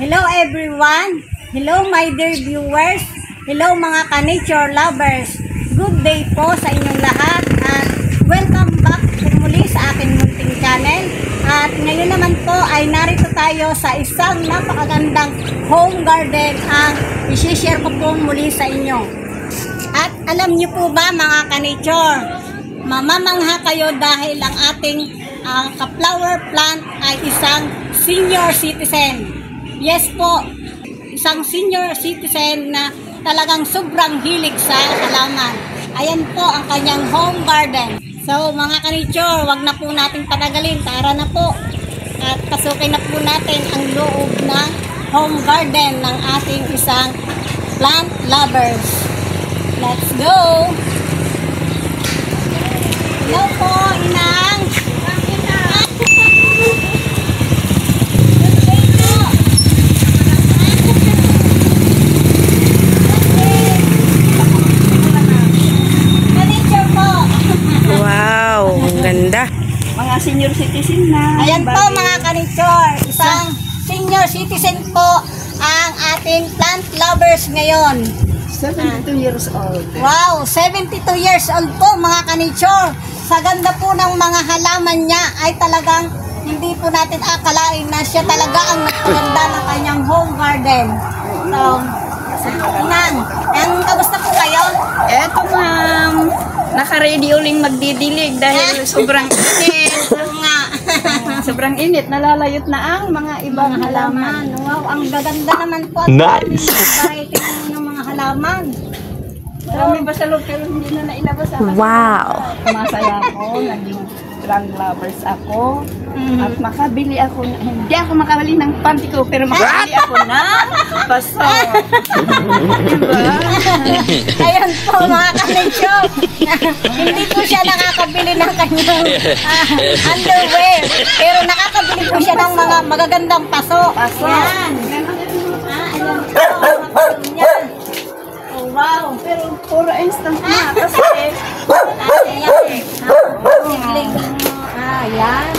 Hello everyone! Hello my dear viewers! Hello mga ka-nature lovers! Good day po sa inyong lahat at welcome back po muli sa aking munting channel. At ngayon naman po ay narito tayo sa isang napakagandang home garden ang i-share ko po muli sa inyo. At alam niyo po ba mga ka-nature, mamamangha kayo dahil ang ating ka-flower plant ay isang senior citizen. Yes po, isang senior citizen na talagang sobrang hilig sa halaman. Ayan po ang kanyang home garden. So mga ka-nature, wag na po nating patagalin. Tara na po at pasukin na po natin ang loob ng home garden ng ating isang plant lovers. Let's go! Hello po, Inang! Wow, ang ganda. Mga senior citizen na. Ayan po mga ka-nature, isang senior citizen po ang ating plant lovers ngayon. 72 years old. Wow, 72 years old po mga ka-nature. Sa ganda po ng mga halaman niya ay talagang hindi po natin akalain na siya talaga ang nagpaganda ng kanyang home garden. So, Inang, kamusta po kayo? Eto ma'am, naka-ready uling magdidilig dahil sobrang init. Sobrang init, nalalayot na ang mga ibang halaman. Wow, ang gaganda naman po. Nice! Variety ng mga halaman. Marami ba sa loob pero hindi na nailabas ako. Wow! Masaya ako, naging plant lovers ako. At makabili ako, hindi ako makabili ng panty ko, pero makabili ako na paso. Diba? Ayan po mga ka-nature. Hindi po siya nakakabili ng kanyang underwear. Pero nakakabili po siya ng mga magagandang paso. Paso. Ayan. Ayan po. Ayan. Oh, wow. Pero puro instant na kasi ayan.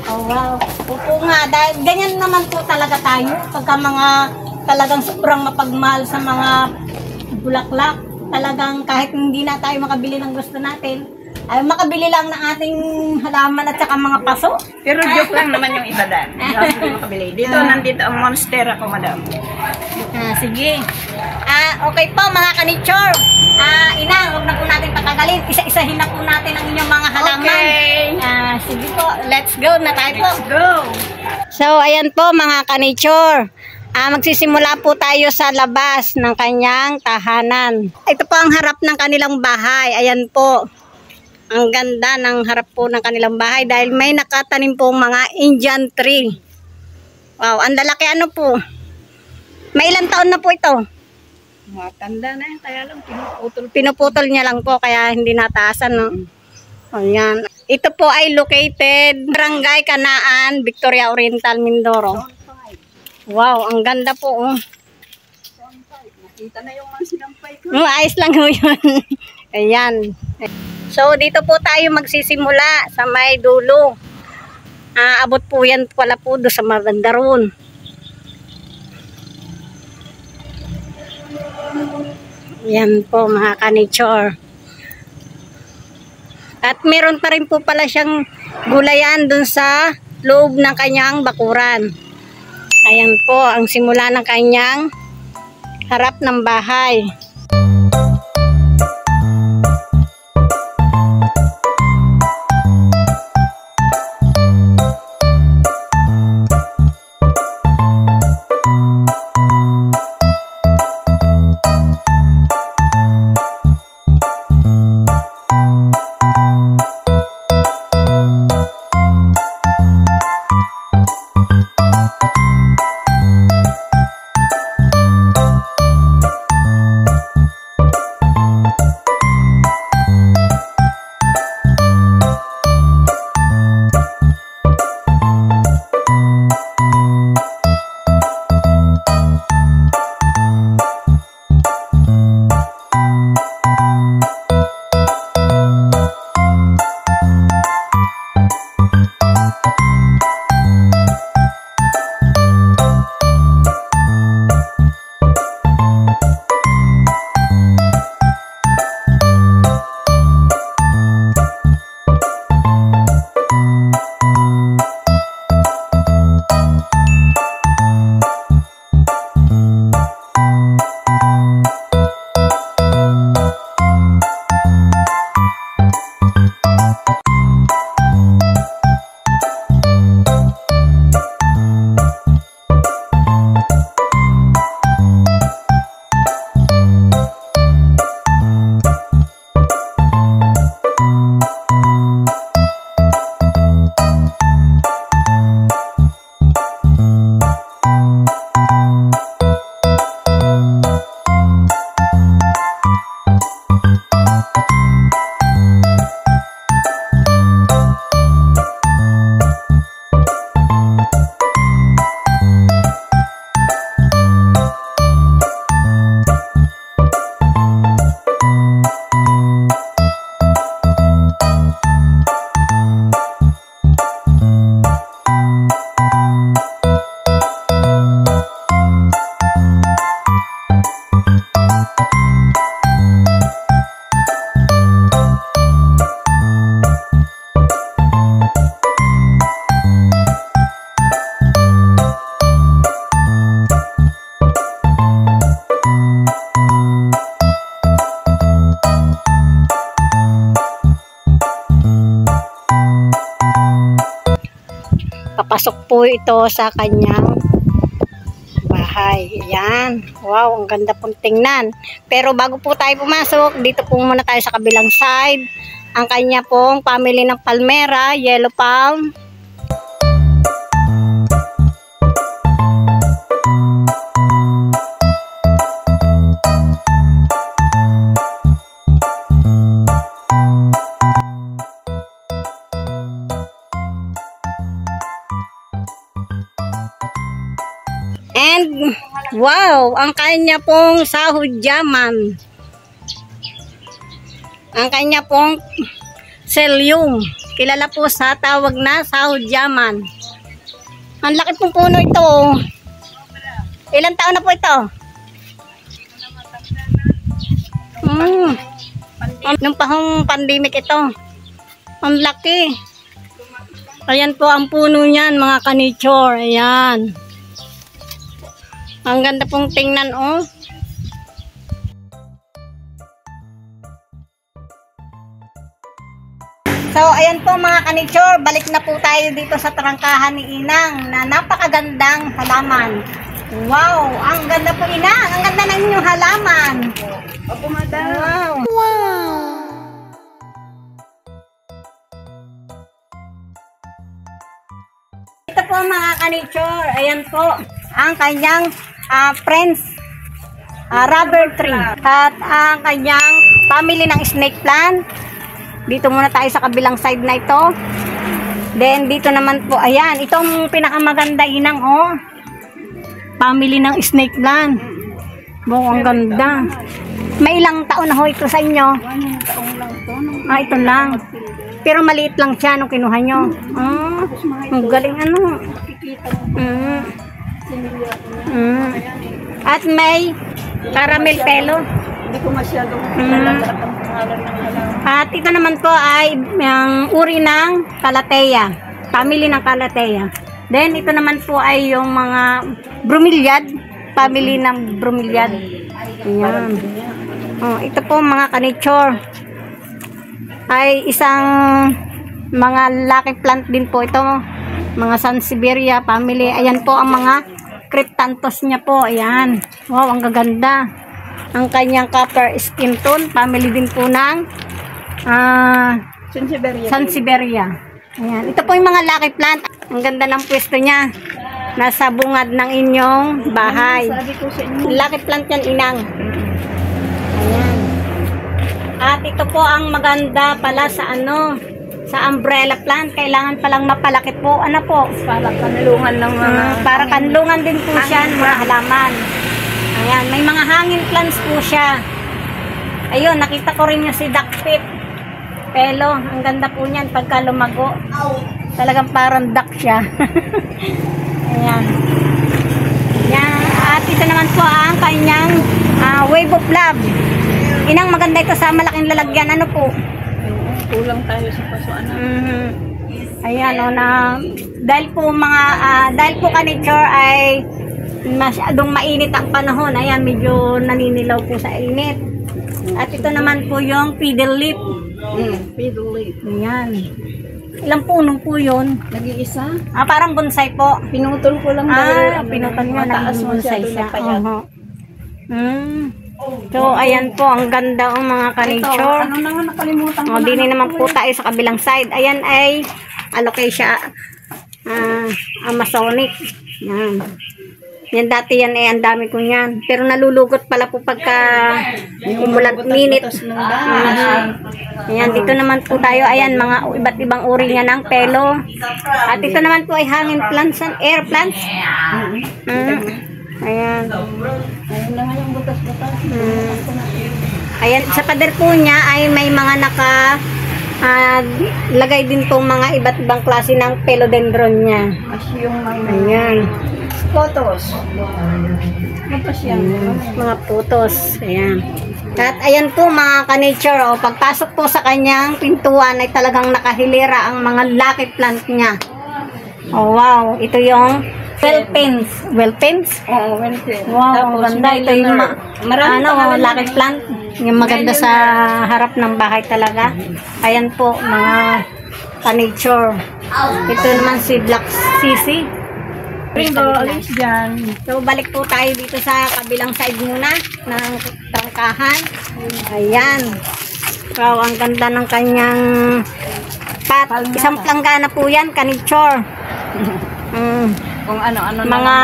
Oh, wow. Opo nga, dahil ganyan naman po talaga tayo. Pagka mga talagang sobrang mapagmahal sa mga bulaklak, talagang kahit hindi na tayo makabili ng gusto natin, ay makabili lang ng ating halaman at saka mga paso. pero joke lang naman yung iba dan. Hindi ako makabili. Dito, nandito ang monstera ko, madam. Sige. Okay po mga ka-nature. Inang, huwag na po natin patagalin. Isa-isahin na po natin ang inyong mga halaman. Okay. Sige po, let's go na tayo po. Let's go! So, ayan po mga ka-nature. Magsisimula po tayo sa labas ng kanyang tahanan. Ito po ang harap ng kanilang bahay. Ayan po. Ang ganda ng harap po ng kanilang bahay dahil may nakatanim po mga Indian tree. Wow, ang lalaki ano po. May ilang taon na po ito? Matanda na yan, kaya lang pinuputol. Pinuputol niya lang po kaya hindi nataasan, no? Ayan. Ito po ay located Barangay Kanaan, Victoria Oriental, Mindoro. Wow, ang ganda po. Oh. Nakita na yung mga sinampay ko. Ayos lang ho yun. Ayan. So, dito po tayo magsisimula sa may dulo. Abot po yan pala po doon sa Mabandaron. Yan po mga ka-nature. At meron pa rin po pala siyang gulayan doon sa loob ng kanyang bakuran. Ayan po ang simula ng kanyang harap ng bahay. Papasok po ito sa kanyang bahay. Ayan. Wow, ang ganda pong tingnan. Pero bago po tayo pumasok, dito po muna tayo sa kabilang side. Ang kanya pong family ng palmera, yellow palm. And wow, ang kanya pong sahod yaman. Ang kanya pong selyum. Kilala po sa tawag na sahod yaman. Ang laki pong puno ito. Ilang taon na po ito? Nung pahong pandemic ito. Ang laki. Ayan po ang puno niyan, mga ka-nature. Ayan. Ang ganda pong tingnan, oh. So, ayan po mga ka-nature, balik na po tayo dito sa trangkahan ni Inang na napakagandang halaman. Wow, ang ganda po Inang, ang ganda ng inyong halaman. Opo, madam. Wow. Wow. Ito po mga ka-nature, ayan po ang kanyang friends rubber tree at ang kanyang family ng snake plant. Dito muna tayo sa kabilang side na ito. Then dito naman po, ayan, itong pinakamaganda Inang, oh. Family ng snake plant. Wow, ang ganda. May ilang taon na ho ito sa inyo? 1 taong lang to. Ito lang. Pero maliit lang siya nung kinuha nyo. Ang galing ano. At may caramel pelo. Hindi ko masyadong kilala ang pangalan ng halaman. At ito naman po ay ang uri ng Calathea. Family ng Calathea. Then ito naman po ay yung mga bromeliad. Family ng bromeliad. Ayan. Ito po mga ka-nature. Ay isang mga lucky plant din po ito. Mga Sansevieria family. Ayan po ang mga cryptanthus niya po. Ayan. Wow, ang gaganda. Ang kanyang copper skin tone. Family din po ng Sansevieria. Ayan. Ito po yung mga lucky plant. Ang ganda ng pwesto niya. Nasa bungad ng inyong bahay. Sabi ko sa inyo. Lucky plant yan Inang. Ayan. At ito po ang maganda pala sa sa umbrella plant. Kailangan palang mapalaki po. Ano po? Para kanlungan ng mga Para kanlungan din po siya ng mga halaman. Ayan, may mga hangin plants po siya. Ayun, nakita ko rin yung si duckpit. Pelo, ang ganda po niyan pagka lumago. Talagang parang duck siya. Ayan. Ayan. At ito naman po ang kanyang wave of love. Inang maganda ito sa malaking lalagyan. Ano po? kulang tayo sa pasuan. Ayan o dahil po ka-nature ay masyadong mainit ang panahon. Ayan, medyo naninilaw po sa init. At ito naman po yung fiddle leaf. Fiddle leaf. Ayan. Ilang puno po yun? Nag-iisa? Parang bonsai po. Pinutol ko lang dahil pinutol nyo. mataas Naging bonsai masyado siya. na payat. So, ayan po. Ang ganda ang mga ka-nature. Ano na nga nakalimutan ko Dini naman po tayo sa kabilang side. Ayan ay alocasia Amazonic. Yan. Yan dati yan ang dami ko yan. Pero nalulugot pala po pagka umulat minute. Ayan, dito naman po tayo. Ayan, mga iba't ibang uri niya ng pelo. At ito naman po ay hangin plants and air plants. Ayan. Ayun na nga yung butas-butas. Ayan, sa pader po niya ay may mga lagay din pong mga iba't ibang klase ng philodendron niya. As yung Ayan. photos. Photos yan. Mga putos. Ayan. At ayan po mga ka-nature. Pagpasok po sa kanyang pintuan ay talagang nakahilera ang mga lucky plant niya. Oh wow. Ito yung Wellpins. Wellpins? Oo, wellpins. Wow, ang ganda. Ito yung lucky plant. Yung maganda sa harap ng bahay talaga. Ayan po, mga ka-nature. Ito naman si Black Sissy. Ringo, alis dyan. So, balik po tayo dito sa kabilang side muna ng tangkahan. Ayan. So, ang ganda ng kanyang pat. Isang planggana po yan, ka-nature. Kung ano-ano Mga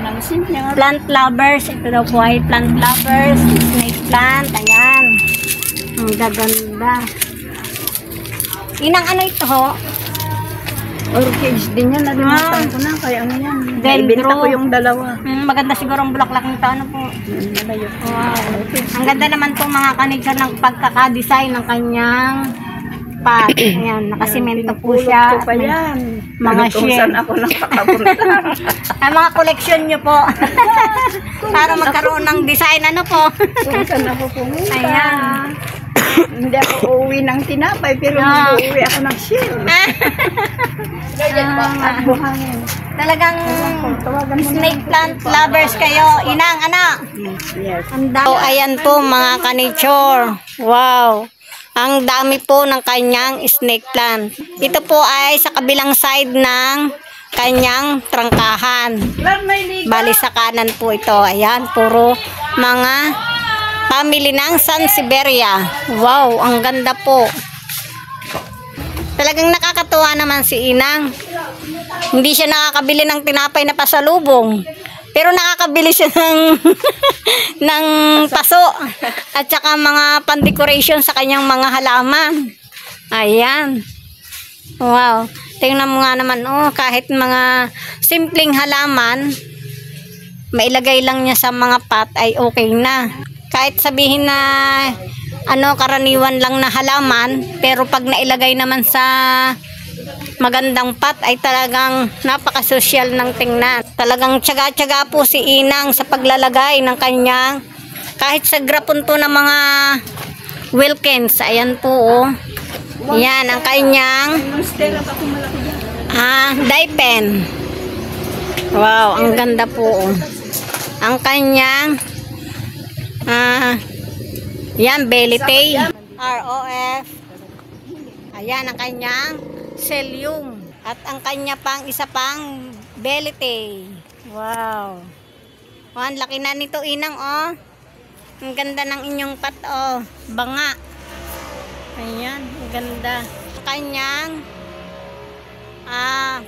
ng senior. plant lovers. Ito daw po ay plant lovers. Snake plant. Ayan. Ang gaganda. Inang ano ito ho? Orchids din yan. Nalimutan ko na. Kaya ano yan. Dendro. Naibenta ko yung dalawa. Maganda siguro ang bulaklak nito. Ano po? Malayo. Wow. Ang ganda naman po mga ka-nature ng pagkakadesign ng kanyang pot. Ayan, nakasimento po siya. Ko pa yan. Mga Kung shell. saan ako nakakapunta. Ay, mga collection nyo po. Para magkaroon ng design. Ano po? Kung saan ako pumunta. Ayan. Hindi ako uuwi ng tinapay, pero uuwi ako ng shell. At buhangin. Talagang Tawagan mo snake plant lovers kayo. Inang, anak. Yes. So, ayan po mga ka-nature. Wow. Ang dami po ng kanyang snake plant. Ito po ay sa kabilang side ng kanyang trangkahan. Bali sa kanan po ito. Ayan, puro mga family ng Sansevieria. Wow, ang ganda po. Talagang nakakatuwa naman si Inang. Hindi siya nakakabili ng tinapay na pasalubong. Pero nakakabili siya ng ng paso at saka mga pan-decoration sa kanyang mga halaman. Ayan. Wow. Tingnan mo nga naman, oh, kahit mga simpleng halaman, mailagay lang niya sa mga pot ay okay na. Kahit sabihin na karaniwan lang na halaman, pero pag nailagay naman sa magandang pot ay talagang napaka-social ng tingnan. Talagang tiyaga-tiyaga po si Inang sa paglalagay ng kanyang kahit sa grapon po ng mga Wilkins. Ayan po, oh. Yan ang kanyang dye pen. Wow, ang ganda po, oh. Ang kanyang yan, Belite ROF. Ayan ang kanyang Celium. At ang kanya pang isa pang Belite. Wow. Oh, ang laki na nito, Inang, oh. Ang ganda ng inyong pat, oh. Banga. Ayan, ang ganda. Ang kanyang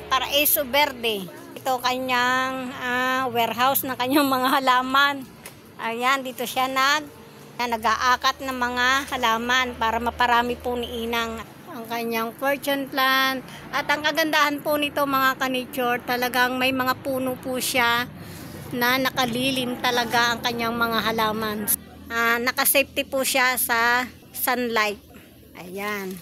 Paraiso Verde. Ito kanyang warehouse ng kanyang mga halaman. Ayan, dito siya nag-aakat ng mga halaman para maparami po ni Inang ang kanyang fortune plant. At ang kagandahan po nito mga ka-nature, talagang may mga puno po siya na nakalilim talaga ang kanyang mga halaman. Naka-safety po siya sa sunlight. Ayan.